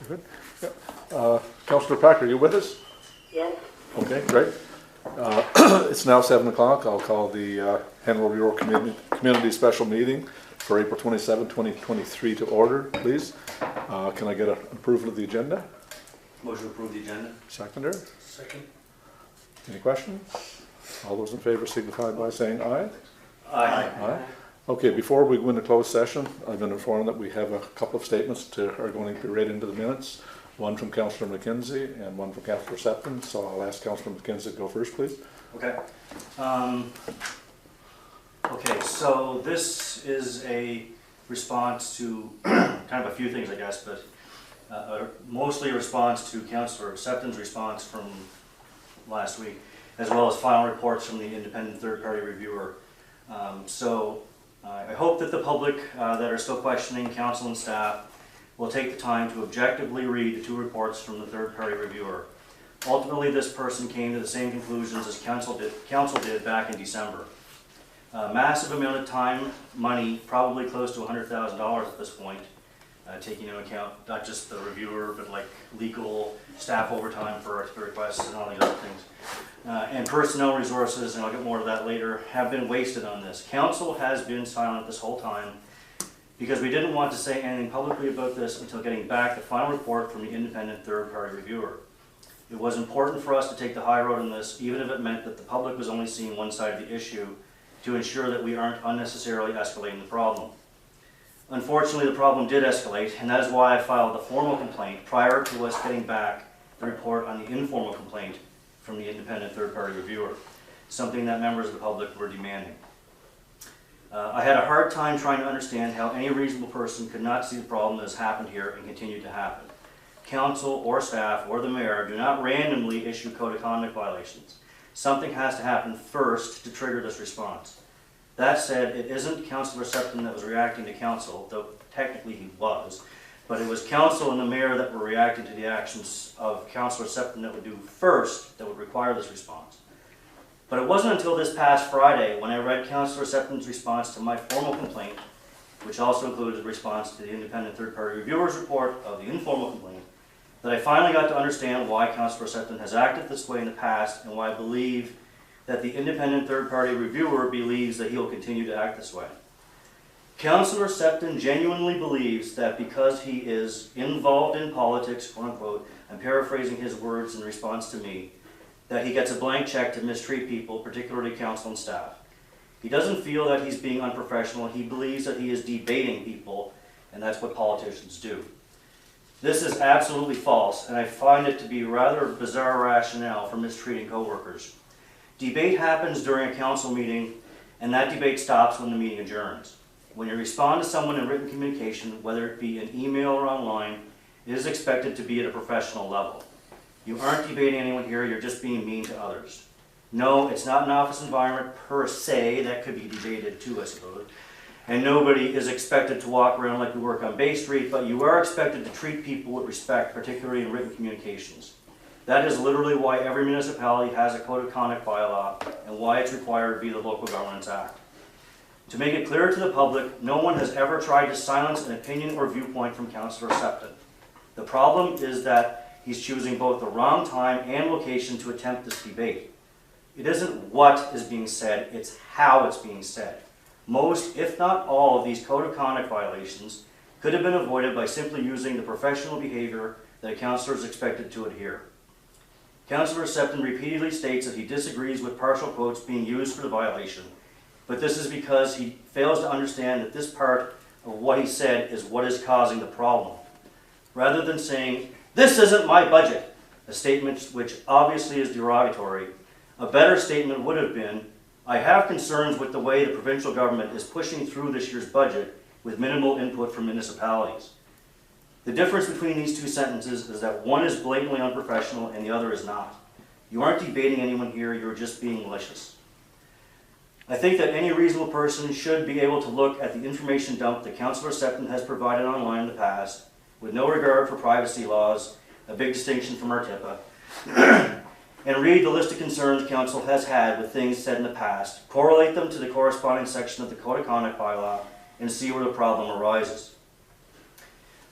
Good. Yeah. Councillor Packer, are you with us? Yes. Okay, great. It's now 7 o'clock. I'll call the Hannibal Rural Community Special Meeting for April 27, 2023 to order, please. Can I get an approval of the agenda? Motion to approve the agenda. Seconder? Second. Any questions? All those in favor signify by saying aye. Aye. Aye. Okay, before we go into closed session, I've been informed that we have a couple of statements are going to be read into the minutes. One from Councillor McKenzie and one from Councillor Septon. So I'll ask Councillor McKenzie to go first, please. Okay. Okay, so this is a response to kind of a few things, I guess, but mostly a response to Councillor Septon's response from last week, as well as final reports from the independent third-party reviewer. I hope that the public that are still questioning council and staff will take the time to objectively read the two reports from the third-party reviewer. Ultimately, this person came to the same conclusions as council did back in December. A massive amount of time, money, probably close to $100,000 at this point, taking into account not just the reviewer, but like legal staff overtime for expert requests and all these other things. And personnel resources, and I'll get more to that later, have been wasted on this. Council has been silent this whole time because we didn't want to say anything publicly about this until getting back the final report from the independent third-party reviewer. It was important for us to take the high road on this, even if it meant that the public was only seeing one side of the issue, to ensure that we aren't unnecessarily escalating the problem. Unfortunately, the problem did escalate, and that is why I filed the formal complaint prior to us getting back the report on the informal complaint from the independent third-party reviewer, something that members of the public were demanding. I had a hard time trying to understand how any reasonable person could not see the problem that has happened here and continue to happen. Council or staff or the mayor do not randomly issue code of conduct violations. Something has to happen first to trigger this response. That said, it isn't Councillor Septon that was reacting to council, though technically he was, but it was council and the mayor that were reacting to the actions of Councillor Septon that would do first, that would require this response. But it wasn't until this past Friday when I read Councillor Septon's response to my formal complaint, which also included a response to the independent third-party reviewer's report of the informal complaint, that I finally got to understand why Councillor Septon has acted this way in the past and why I believe that the independent third-party reviewer believes that he will continue to act this way. Councillor Septon genuinely believes that because he is involved in politics, quote unquote, I'm paraphrasing his words in response to me, that he gets a blank check to mistreat people, particularly council and staff. He doesn't feel that he's being unprofessional. He believes that he is debating people, and that's what politicians do. This is absolutely false, and I find it to be rather bizarre rationale for mistreating coworkers. Debate happens during a council meeting, and that debate stops when the meeting adjourns. When you respond to someone in written communication, whether it be an email or online, it is expected to be at a professional level. You aren't debating anyone here, you're just being mean to others. No, it's not an office environment per se, that could be debated too, I suppose. And nobody is expected to walk around like we work on Bay Street, but you are expected to treat people with respect, particularly in written communications. That is literally why every municipality has a code of conduct bylaw and why it's required via the Local Governance Act. To make it clear to the public, no one has ever tried to silence an opinion or viewpoint from Councillor Septon. The problem is that he's choosing both the wrong time and location to attempt this debate. It isn't what is being said, it's how it's being said. Most, if not all, of these code of conduct violations could have been avoided by simply using the professional behavior that a councillor is expected to adhere. Councillor Septon repeatedly states that he disagrees with partial quotes being used for the violation, but this is because he fails to understand that this part of what he said is what is causing the problem. Rather than saying, "This isn't my budget," a statement which obviously is derogatory, a better statement would have been, "I have concerns with the way the provincial government is pushing through this year's budget with minimal input from municipalities." The difference between these two sentences is that one is blatantly unprofessional and the other is not. You aren't debating anyone here, you're just being malicious. I think that any reasonable person should be able to look at the information dump that Councillor Septon has provided online in the past, with no regard for privacy laws, a big distinction from RTIPA, and read the list of concerns council has had with things said in the past, correlate them to the corresponding section of the Code of Conduct bylaw, and see where the problem arises.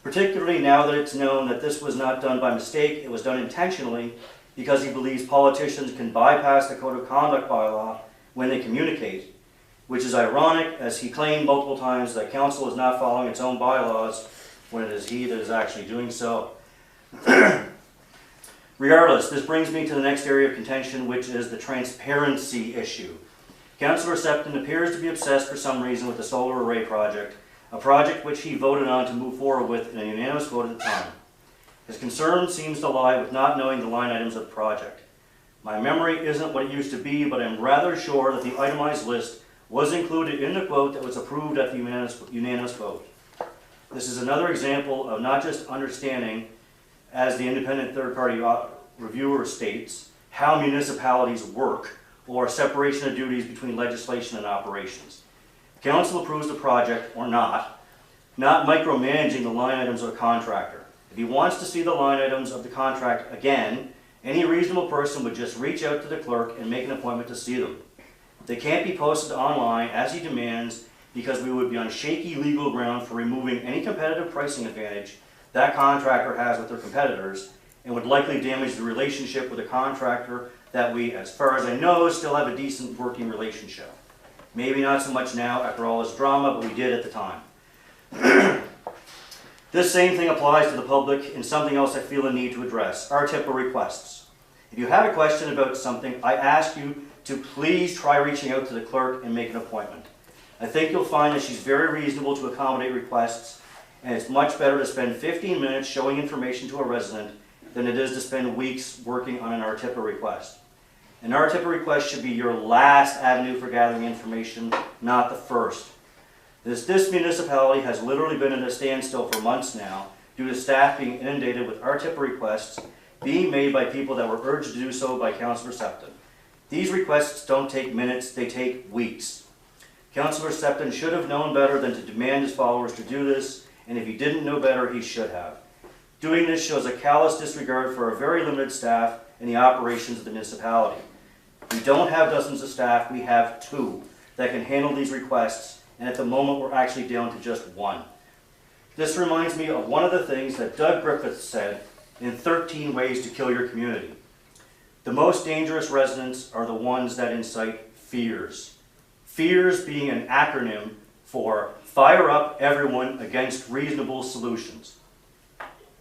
particularly now that it's known that this was not done by mistake, it was done intentionally because he believes politicians can bypass the Code of Conduct bylaw when they communicate, which is ironic as he claimed multiple times that council is not following its own bylaws when it is he that is actually doing so. Regardless, this brings me to the next area of contention, which is the transparency issue. Councillor Septon appears to be obsessed for some reason with the solar array project, a project which he voted on to move forward with in a unanimous vote at the time. His concern seems to lie with not knowing the line items of the project. My memory isn't what it used to be, but I'm rather sure that the itemized list was included in the quote that was approved at the unanimous vote. This is another example of not just understanding, as the independent third-party reviewer states, how municipalities work, or separation of duties between legislation and operations. Council approves the project or not micromanaging the line items of a contractor. If he wants to see the line items of the contract again, any reasonable person would just reach out to the clerk and make an appointment to see them. They can't be posted online as he demands because we would be on shaky legal ground for removing any competitive pricing advantage that contractor has with their competitors and would likely damage the relationship with a contractor that we, as far as I know, still have a decent working relationship. Maybe not so much now after all this drama, but we did at the time. This same thing applies to the public and something else I feel a need to address, our TIPA requests. If you have a question about something, I ask you to please try reaching out to the clerk and make an appointment. I think you'll find that she's very reasonable to accommodate requests, and it's much better to spend 15 minutes showing information to a resident than it is to spend weeks working on an RTIPA request. An RTIPA request should be your last avenue for gathering information, not the first. This municipality has literally been at a standstill for months now due to staff being inundated with RTIPA requests being made by people that were urged to do so by Councillor Septon. These requests don't take minutes, they take weeks. Councillor Septon should have known better than to demand his followers to do this, and if he didn't know better, he should have. Doing this shows a callous disregard for a very limited staff and the operations of the municipality. We don't have dozens of staff, we have 2 that can handle these requests, and at the moment we're actually down to just 1. This reminds me of one of the things that Doug Griffith said in 13 Ways to Kill Your Community. The most dangerous residents are the ones that incite fears. Fears being an acronym for Fire Up Everyone Against Reasonable Solutions.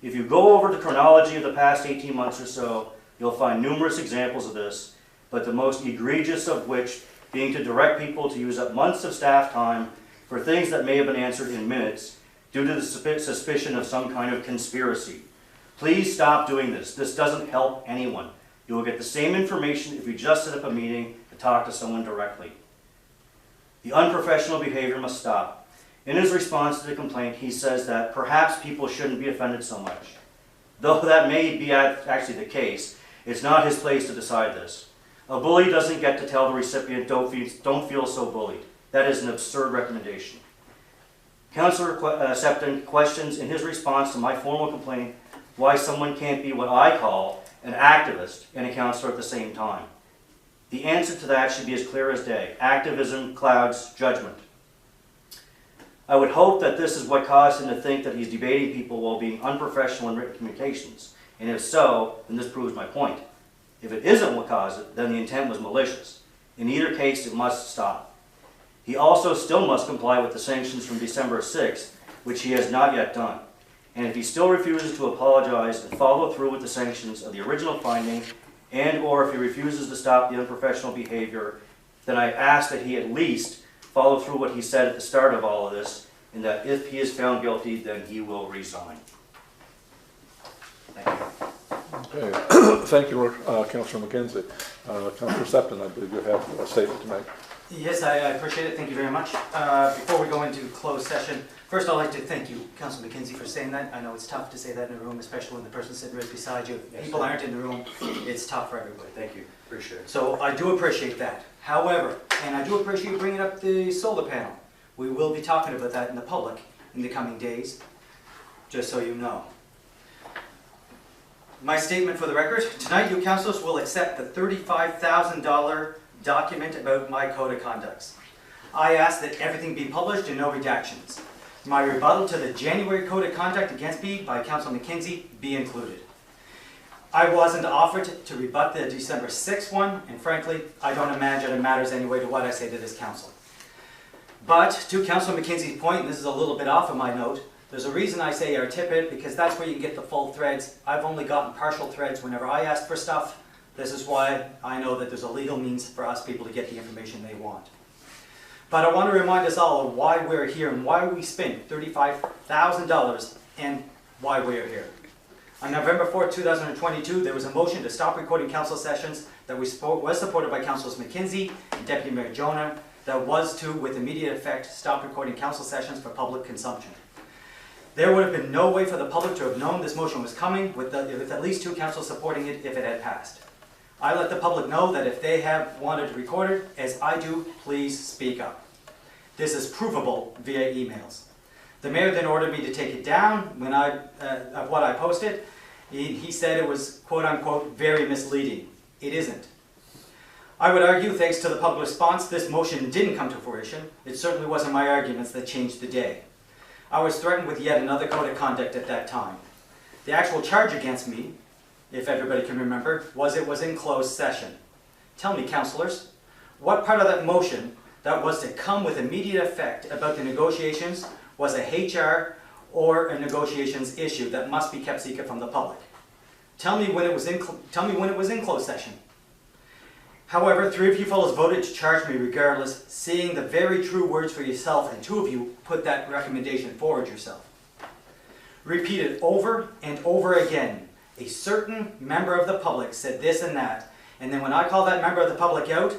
If you go over the chronology of the past 18 months or so, you'll find numerous examples of this, but the most egregious of which being to direct people to use up months of staff time for things that may have been answered in minutes due to the suspicion of some kind of conspiracy. Please stop doing this. This doesn't help anyone. You will get the same information if you just set up a meeting to talk to someone directly. The unprofessional behavior must stop. In his response to the complaint, he says that perhaps people shouldn't be offended so much. Though that may be actually the case, it's not his place to decide this. A bully doesn't get to tell the recipient, don't feel so bullied. That is an absurd recommendation. Councillor Septon questions in his response to my formal complaint why someone can't be what I call an activist and a councillor at the same time. The answer to that should be as clear as day. Activism clouds judgment. I would hope that this is what caused him to think that he's debating people while being unprofessional in written communications. And if so, then this proves my point. If it isn't what caused it, then the intent was malicious. In either case, it must stop. He also still must comply with the sanctions from December 6th, which he has not yet done. And if he still refuses to apologize and follow through with the sanctions of the original finding, and or if he refuses to stop the unprofessional behavior, then I ask that he at least follow through what he said at the start of all of this, and that if he is found guilty, then he will resign. Thank you. Okay. Thank you, Councillor McKenzie. Councillor Septon, I believe you have a statement to make. Yes, I appreciate it. Thank you very much. Before we go into closed session, first I'd like to thank you, Councillor McKenzie, for saying that. I know it's tough to say that in a room, especially when the person sitting right beside you. If people aren't in the room, it's tough for everybody. Thank you. Appreciate it. So I do appreciate that. However, and I do appreciate you bringing up the solar panel. We will be talking about that in the public in the coming days, just so you know. My statement for the record, tonight you councillors will accept the $35,000 document about my code of conduct. I ask that everything be published and no redactions. My rebuttal to the January code of conduct against me by Councillor McKenzie be included. I wasn't offered to rebut the December 6th one, and frankly, I don't imagine it matters anyway to what I say to this council. But to Councillor McKenzie's point, and this is a little bit off of my note, there's a reason I say articulate, because that's where you can get the full threads. I've only gotten partial threads whenever I ask for stuff. This is why I know that there's a legal means for us people to get the information they want. But I want to remind us all of why we're here and why we spent $35,000 and why we're here. On November 4th, 2022, there was a motion to stop recording council sessions that was supported by Councillors McKenzie and Deputy Mayor Jonah, that was to, with immediate effect, stop recording council sessions for public consumption. There would have been no way for the public to have known this motion was coming with at least 2 councils supporting it if it had passed. I let the public know that if they have wanted to record it, as I do, please speak up. This is provable via emails. The mayor then ordered me to take it down when of what I posted. He said it was, quote unquote, very misleading. It isn't. I would argue, thanks to the public response, this motion didn't come to fruition. It certainly wasn't my arguments that changed the day. I was threatened with yet another code of conduct at that time. The actual charge against me, if everybody can remember, was it was in closed session. Tell me, councillors, what part of that motion that was to come with immediate effect about the negotiations was a HR or a negotiations issue that must be kept secret from the public? Tell me when it was in closed session. However, 3 of you fellows voted to charge me regardless, seeing the very true words for yourself, and 2 of you put that recommendation forward yourself. Repeated over and over again, a certain member of the public said this and that, and then when I call that member of the public out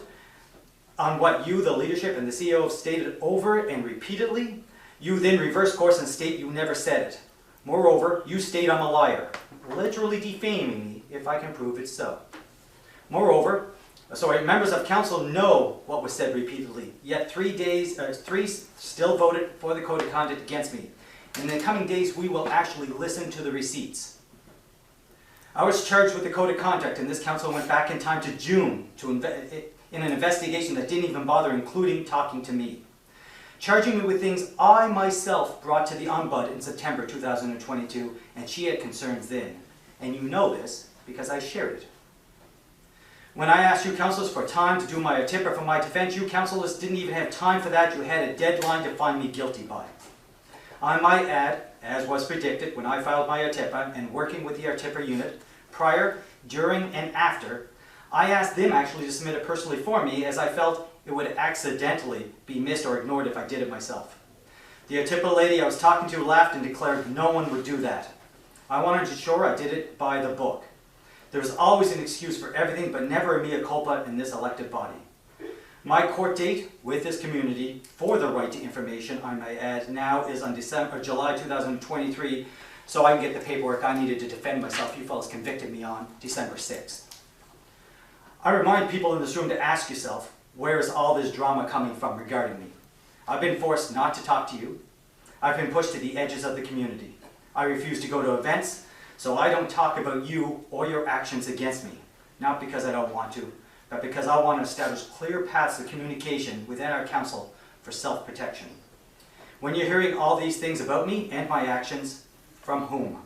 on what you, the leadership, and the CEO have stated over and repeatedly, you then reverse course and state you never said it. Moreover, you state I'm a liar, literally defaming me if I can prove it's so. Moreover, members of council know what was said repeatedly, yet 3 still voted for the code of conduct against me. In the coming days, we will actually listen to the receipts. I was charged with the code of conduct, and this council went back in time to June in an investigation that didn't even bother including talking to me, charging me with things I myself brought to the Ombud in September 2022, and she had concerns then. And you know this because I shared it. When I asked you councillors for time to do my ATIPA for my defense, you councillors didn't even have time for that. You had a deadline to find me guilty by. I might add, as was predicted when I filed my ATIPA and working with the ATIPA unit, prior, during, and after, I asked them actually to submit it personally for me, as I felt it would accidentally be missed or ignored if I did it myself. The ATIPA lady I was talking to laughed and declared no one would do that. I wanted to ensure I did it by the book. There's always an excuse for everything, but never a mea culpa in this elected body. My court date with this community for the right to information, I may add, now is on July 2023, so I can get the paperwork I needed to defend myself. You fellas convicted me on December 6th. I remind people in this room to ask yourself, where is all this drama coming from regarding me? I've been forced not to talk to you. I've been pushed to the edges of the community. I refuse to go to events, so I don't talk about you or your actions against me. Not because I don't want to, but because I want to establish clear paths of communication within our council for self-protection. When you're hearing all these things about me and my actions, from whom?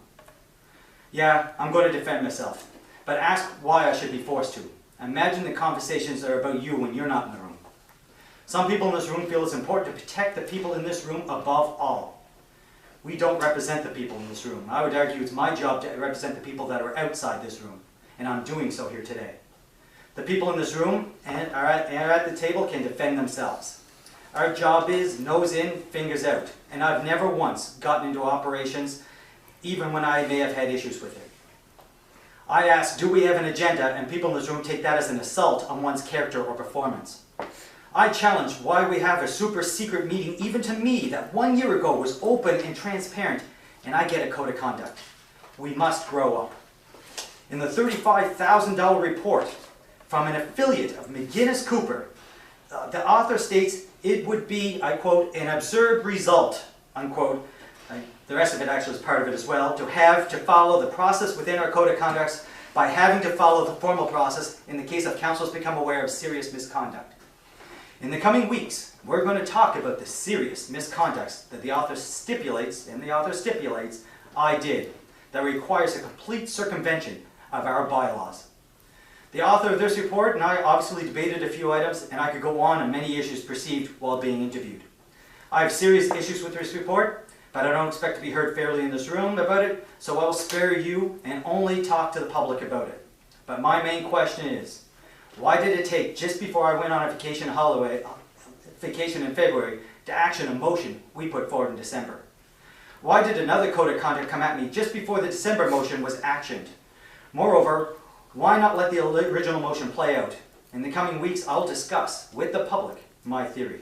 Yeah, I'm going to defend myself, but ask why I should be forced to. Imagine the conversations that are about you when you're not in the room. Some people in this room feel it's important to protect the people in this room above all. We don't represent the people in this room. I would argue it's my job to represent the people that are outside this room, and I'm doing so here today. The people in this room and are at the table can defend themselves. Our job is nose in, fingers out, and I've never once gotten into operations, even when I may have had issues with it. I ask, do we have an agenda, and people in this room take that as an assault on one's character or performance. I challenge why we have a super secret meeting, even to me, that 1 year ago was open and transparent, and I get a code of conduct. We must grow up. In the $35,000 report from an affiliate of McGuinness Cooper, the author states it would be, I quote, an absurd result, unquote. The rest of it actually is part of it as well, to have to follow the process within our code of conduct by having to follow the formal process in the case of councils become aware of serious misconduct. In the coming weeks, we're going to talk about the serious misconducts that the author stipulates I did, that requires a complete circumvention of our bylaws. The author of this report and I obviously debated a few items, and I could go on many issues perceived while being interviewed. I have serious issues with this report, but I don't expect to be heard fairly in this room about it, so I will spare you and only talk to the public about it. But my main question is, why did it take just before I went on a vacation in February to action a motion we put forward in December? Why did another code of conduct come at me just before the December motion was actioned? Moreover, why not let the original motion play out? In the coming weeks, I'll discuss with the public my theory.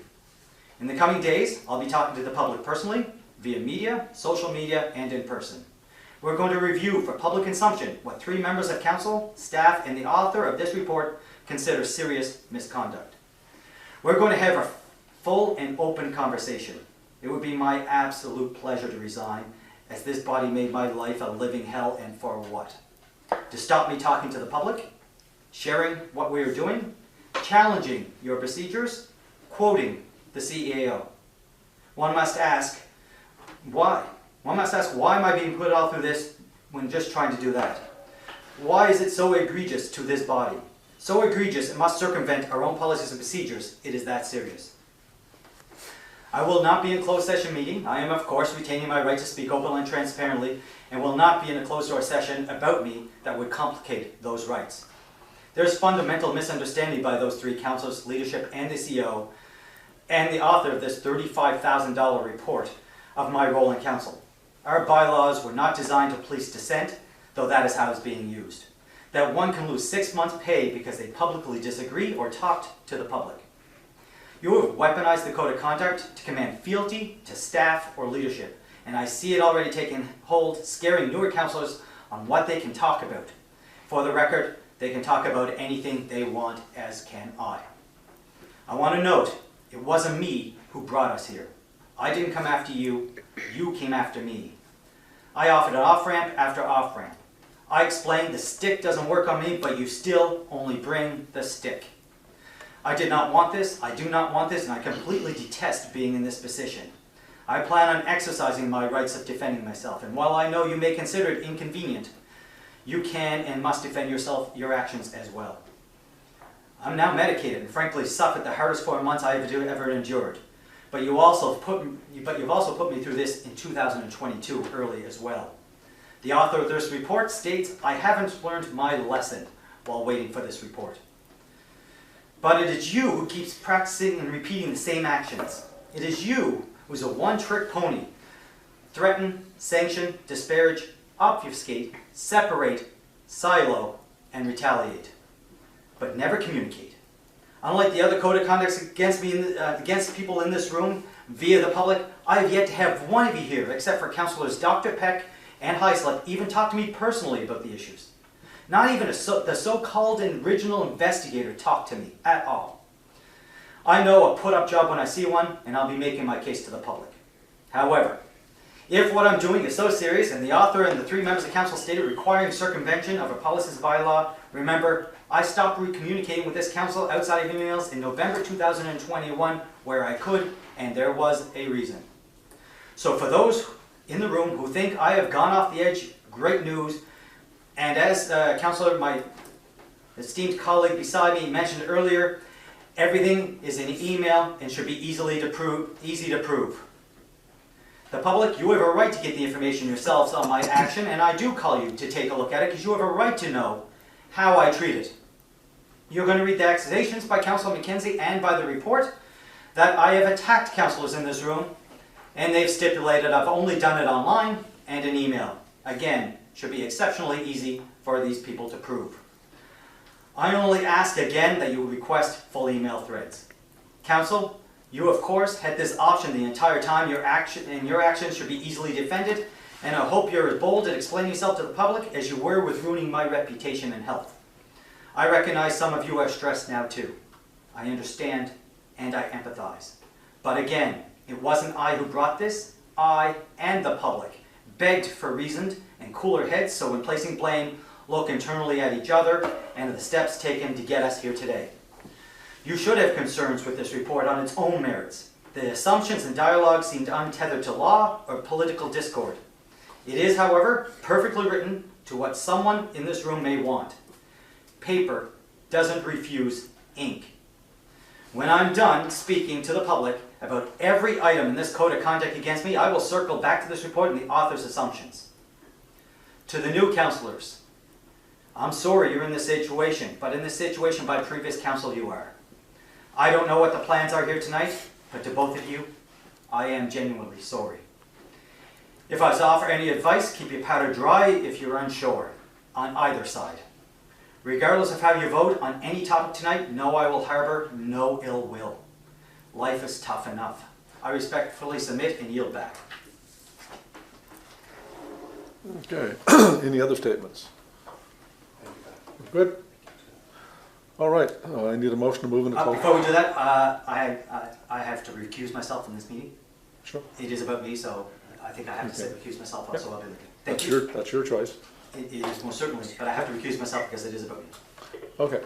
In the coming days, I'll be talking to the public personally, via media, social media, and in person. We're going to review for public consumption what 3 members of council, staff, and the author of this report consider serious misconduct. We're going to have a full and open conversation. It would be my absolute pleasure to resign, as this body made my life a living hell, and for what? To stop me talking to the public, sharing what we are doing, challenging your procedures, quoting the CAO. One must ask, why? One must ask, why am I being put all through this when just trying to do that? Why is it so egregious to this body? So egregious it must circumvent our own policies and procedures. It is that serious. I will not be in closed session meeting. I am, of course, retaining my right to speak openly and transparently, and will not be in a closed door session about me that would complicate those rights. There's fundamental misunderstanding by those 3 councils, leadership, and the CEO, and the author of this $35,000 report of my role in council. Our bylaws were not designed to police dissent, though that is how it's being used. That one can lose 6 months' pay because they publicly disagree or talked to the public. You have weaponized the code of conduct to command fealty to staff or leadership, and I see it already taking hold, scaring newer councillors on what they can talk about. For the record, they can talk about anything they want, as can I. I want to note, it wasn't me who brought us here. I didn't come after you, you came after me. I offered an off-ramp after off-ramp. I explained the stick doesn't work on me, but you still only bring the stick. I did not want this, I do not want this, and I completely detest being in this position. I plan on exercising my rights of defending myself, and while I know you may consider it inconvenient, you can and must defend yourself, your actions as well. I'm now medicated and frankly suffered the hardest 4 months I have ever endured. But you've also put me through this in 2022 early as well. The author of this report states I haven't learned my lesson while waiting for this report. But it is you who keeps practicing and repeating the same actions. It is you who's a one-trick pony. Threaten, sanction, disparage, obfuscate, separate, silo, and retaliate. But never communicate. Unlike the other code of conducts against people in this room via the public, I have yet to have one of you here, except for Councillors Dr. Peck and Heislip, even talk to me personally about the issues. Not even the so-called original investigator talked to me at all. I know a put-up job when I see one, and I'll be making my case to the public. However, if what I'm doing is so serious, and the author and the 3 members of council stated requiring circumvention of a policies bylaw, remember, I stopped communicating with this council outside of emails in November 2021, where I could, and there was a reason. So for those in the room who think I have gone off the edge, great news. And as Councillor, my esteemed colleague beside me, mentioned earlier, everything is in email and should be easy to prove. The public, you have a right to get the information yourselves on my action, and I do call you to take a look at it because you have a right to know how I treat it. You're going to read the accusations by Councillor McKenzie and by the report that I have attacked councillors in this room, and they've stipulated I've only done it online and in email. Again, should be exceptionally easy for these people to prove. I only ask again that you request full email threads. Council, you of course had this option the entire time. Your actions should be easily defended, and I hope you're as bold at explaining yourself to the public as you were with ruining my reputation and health. I recognize some of you are stressed now too. I understand and I empathize. But again, it wasn't I who brought this. I and the public begged for reasoned and cooler heads, so when placing blame, look internally at each other and at the steps taken to get us here today. You should have concerns with this report on its own merits. The assumptions and dialogue seemed untethered to law or political discord. It is, however, perfectly written to what someone in this room may want. Paper doesn't refuse ink. When I'm done speaking to the public about every item in this code of conduct against me, I will circle back to this report and the author's assumptions. To the new councillors, I'm sorry you're in this situation, but in this situation by previous council you are. I don't know what the plans are here tonight, but to both of you, I am genuinely sorry. If I was to offer any advice, keep your powder dry if you're unsure, on either side. Regardless of how you vote on any topic tonight, know I will harbor no ill will. Life is tough enough. I respectfully submit and yield back. Okay, any other statements? Good? All right, I need a motion to move into closed. Before we do that, I have to recuse myself from this meeting. Sure. It is about me, so I think I have to say Okay. recuse myself also. I'll be looking. Thank you. That's your choice. It is most certainly, but I have to recuse myself because it is about me. Okay.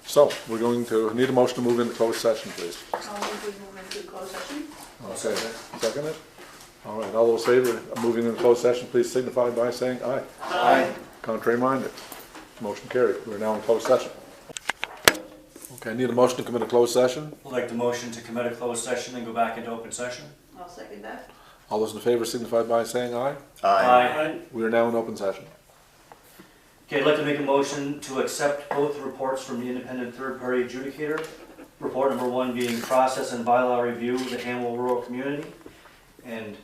So, we're going to, need a motion to move into closed session, please. I'll move we move into closed session. Okay, second it? All right, all those in favor of moving into closed session, please signify by saying aye. Aye. Contrary minded? Motion carried. We're now in closed session. Okay, I need a motion to come into closed session. I'd like the motion to commit a closed session and go back into open session. I'll second that. All those in favor signify by saying aye. Aye. We are now in open session. Okay, I'd like to make a motion to accept both reports from the independent third-party adjudicator. Report number 1 being process and bylaw review of the Hamel rural community. And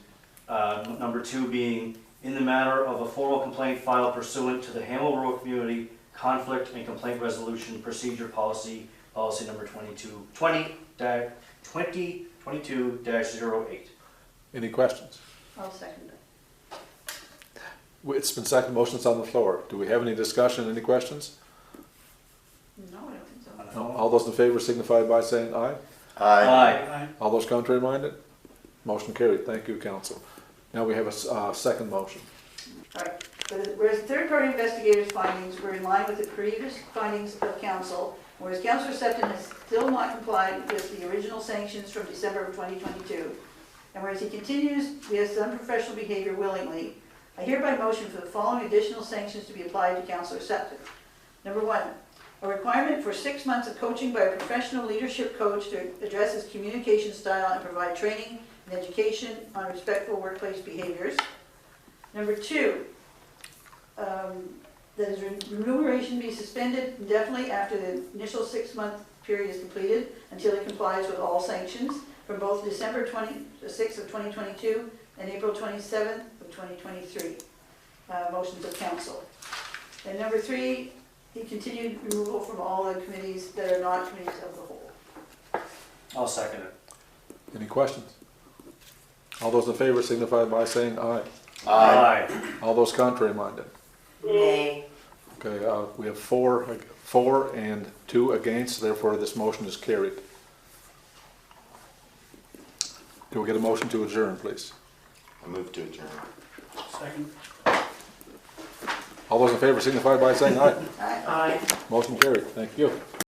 number 2 being in the matter of a formal complaint filed pursuant to the Hamel rural community conflict and complaint resolution procedure policy number 2022-08. Any questions? I'll second that. It's been second, motion's on the floor. Do we have any discussion, any questions? No, I don't think so. No. All those in favor signify by saying aye. Aye. All those contrary minded? Motion carried. Thank you, council. Now we have a second motion. All right. Whereas third-party investigators' findings were in line with the previous findings of council, whereas Councillor Septon has still not complied with the original sanctions from December of 2022, and whereas he continues with unprofessional behavior willingly, I hereby motion for the following additional sanctions to be applied to Councillor Septon. Number 1, a requirement for 6 months of coaching by a professional leadership coach to address his communication style and provide training and education on respectful workplace behaviors. Number 2, that his remuneration be suspended indefinitely after the initial 6-month period is completed until he complies with all sanctions from both December 26th of 2022 and April 27th of 2023 motions of council. And number 3, the continued removal from all the committees that are not committees of the whole. I'll second it. Any questions? All those in favor signify by saying aye. Aye. All those contrary minded? Nay. Okay, we have four and 2 against, therefore this motion is carried. Can we get a motion to adjourn, please? I move to adjourn. Second. All those in favor signify by saying aye. Aye. Motion carried. Thank you.